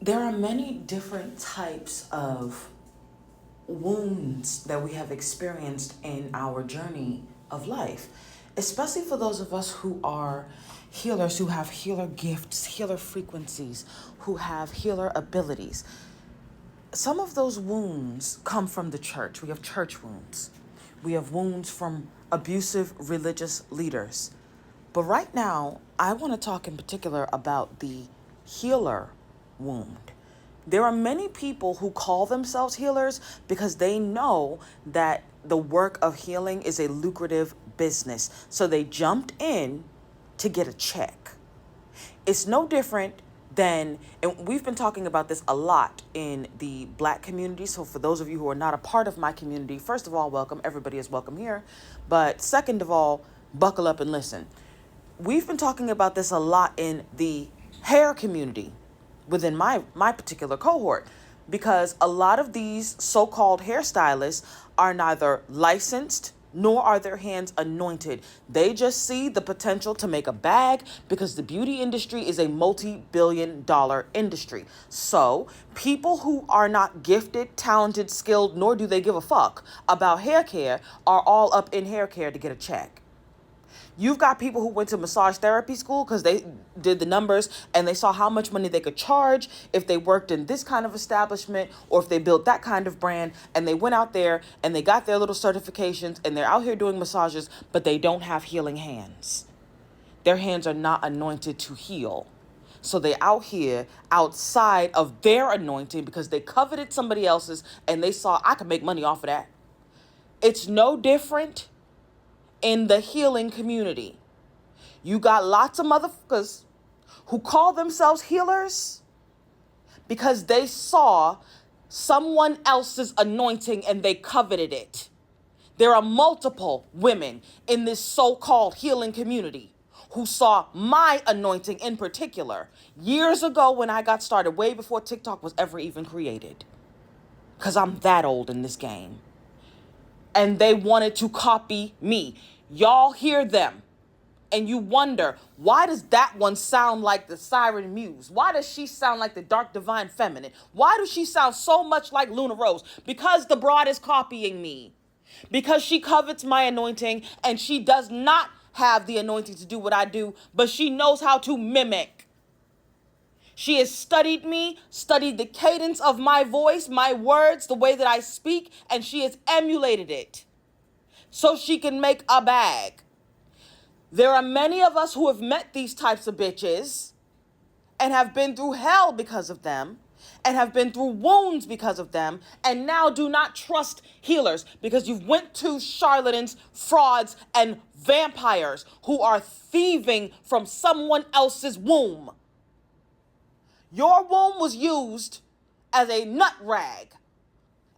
There are many different types of wounds that we have experienced in our journey of life, especially for those of us who are healers, who have healer gifts, healer frequencies, who have healer abilities. Some of those wounds come from the church. We have church wounds. We have wounds from abusive religious leaders. But right now, I want to talk in particular about the healer wound. There are many people who call themselves healers because they know that the work of healing is a lucrative business. So they jumped in to get a check. It's no different than, and we've been talking about this a lot in the Black community. So for those of you who are not a part of my community, first of all, welcome. Everybody is welcome here. But second of all, buckle up and listen. We've been talking about this a lot in the hair community within my particular cohort, because a lot of these so-called hairstylists are neither licensed nor are their hands anointed. They just see the potential to make a bag because the beauty industry is a multi-billion-dollar industry. So people who are not gifted, talented, skilled, nor do they give a fuck about hair care are all up in hair care to get a check. You've got people who went to massage therapy school because they did the numbers and they saw how much money they could charge if they worked in this kind of establishment or if they built that kind of brand, and they went out there and they got their little certifications and they're out here doing massages, but they don't have healing hands. Their hands are not anointed to heal. So they're out here outside of their anointing because they coveted somebody else's and they saw, I could make money off of that. It's no different in the healing community. You got lots of motherfuckers who call themselves healers because they saw someone else's anointing and they coveted it. There are multiple women in this so-called healing community who saw my anointing in particular years ago when I got started, way before TikTok was ever even created. Because I'm that old in this game. And they wanted to copy me. Y'all hear them and you wonder, why does that one sound like the Siren Muse? Why does she sound like the Dark Divine Feminine? Why does she sound so much like Luna Rose? Because the broad is copying me. Because she covets my anointing and she does not have the anointing to do what I do, but she knows how to mimic. She has studied me, studied the cadence of my voice, my words, the way that I speak, and she has emulated it so she can make a bag. There are many of us who have met these types of bitches and have been through hell because of them and have been through wounds because of them and now do not trust healers because you've went to charlatans, frauds, and vampires who are thieving from someone else's womb. Your womb was used as a nut rag.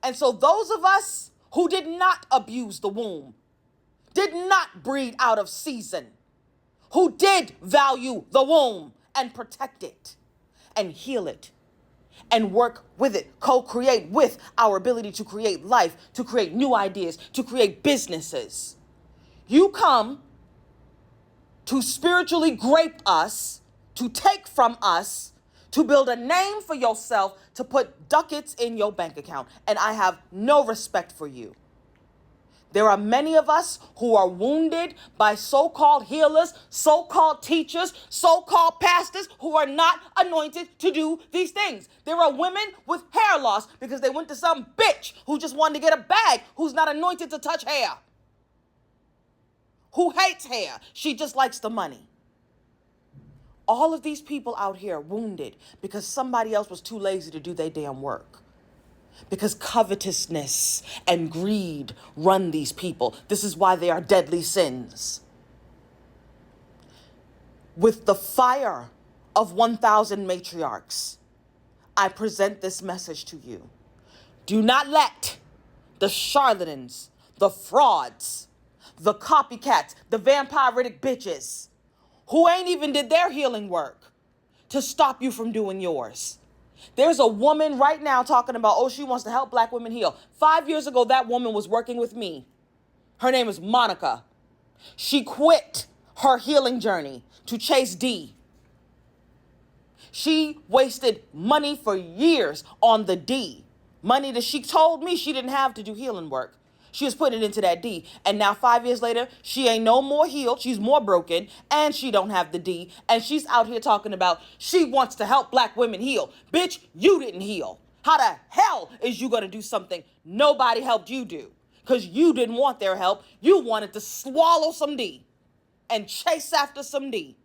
And so those of us who did not abuse the womb, did not breed out of season, who did value the womb and protect it and heal it and work with it, co-create with our ability to create life, to create new ideas, to create businesses. You come to spiritually grape us, to take from us, to build a name for yourself, to put ducats in your bank account. And I have no respect for you. There are many of us who are wounded by so-called healers, so-called teachers, so-called pastors who are not anointed to do these things. There are women with hair loss because they went to some bitch who just wanted to get a bag, who's not anointed to touch hair, who hates hair. She just likes the money. All of these people out here wounded because somebody else was too lazy to do their damn work. Because covetousness and greed run these people. This is why they are deadly sins. With the fire of 1,000 matriarchs, I present this message to you. Do not let the charlatans, the frauds, the copycats, the vampiric bitches who ain't even did their healing work to stop you from doing yours. There's a woman right now talking about, oh, she wants to help Black women heal. 5 years ago, that woman was working with me. Her name is Monica. She quit her healing journey to chase D. She wasted money for years on the D. Money that she told me she didn't have to do healing work. She was putting it into that D. And now 5 years later, she ain't no more healed. She's more broken. And she don't have the D. And she's out here talking about she wants to help black women heal. Bitch, you didn't heal. How the hell is you going to do something nobody helped you do? Because you didn't want their help. You wanted to swallow some D and chase after some D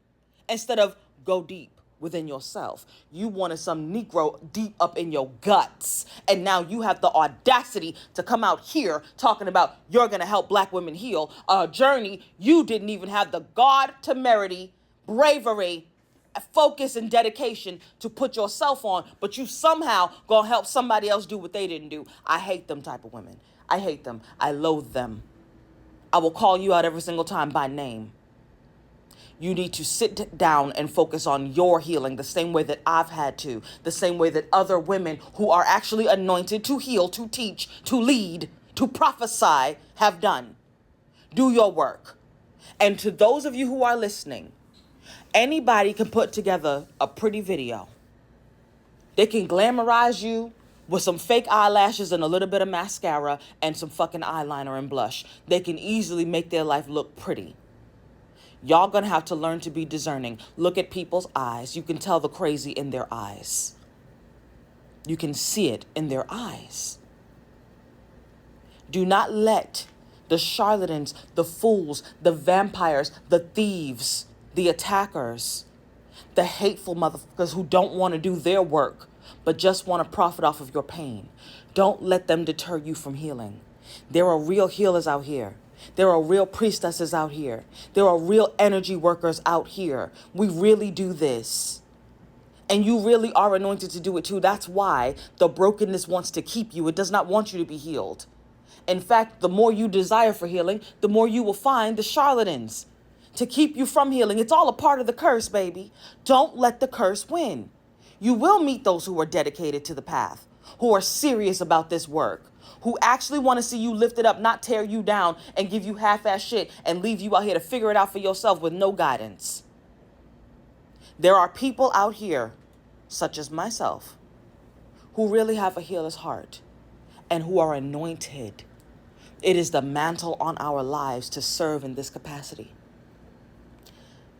instead of go deep within yourself. You wanted some Negro deep up in your guts. And now you have the audacity to come out here talking about you're going to help black women heal, a journey you didn't even have the God, temerity, bravery, focus, and dedication to put yourself on, but you somehow gonna help somebody else do what they didn't do. I hate them type of women. I hate them. I loathe them. I will call you out every single time by name. You need to sit down and focus on your healing the same way that I've had to, the same way that other women who are actually anointed to heal, to teach, to lead, to prophesy have done. Do your work. And to those of you who are listening, anybody can put together a pretty video. They can glamorize you with some fake eyelashes and a little bit of mascara and some fucking eyeliner and blush. They can easily make their life look pretty. Y'all gonna have to learn to be discerning. Look at people's eyes. You can tell the crazy in their eyes. You can see it in their eyes. Do not let the charlatans, the fools, the vampires, the thieves, the attackers, the hateful motherfuckers who don't want to do their work, but just want to profit off of your pain. Don't let them deter you from healing. There are real healers out here. There are real priestesses out here. There are real energy workers out here. We really do this. And you really are anointed to do it too. That's why the brokenness wants to keep you. It does not want you to be healed. In fact, the more you desire for healing, the more you will find the charlatans to keep you from healing. It's all a part of the curse, baby. Don't let the curse win. You will meet those who are dedicated to the path, who are serious about this work, who actually want to see you lifted up, not tear you down and give you half-ass shit and leave you out here to figure it out for yourself with no guidance. There are people out here, such as myself, who really have a healer's heart and who are anointed. It is the mantle on our lives to serve in this capacity.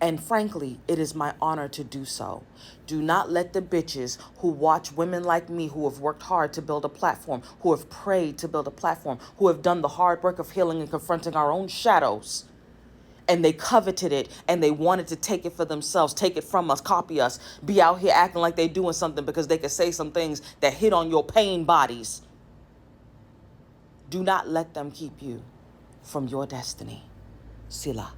And frankly, it is my honor to do so. Do not let the bitches who watch women like me who have worked hard to build a platform, who have prayed to build a platform, who have done the hard work of healing and confronting our own shadows, and they coveted it and they wanted to take it for themselves, take it from us, copy us, be out here acting like they're doing something because they could say some things that hit on your pain bodies. Do not let them keep you from your destiny. Sila.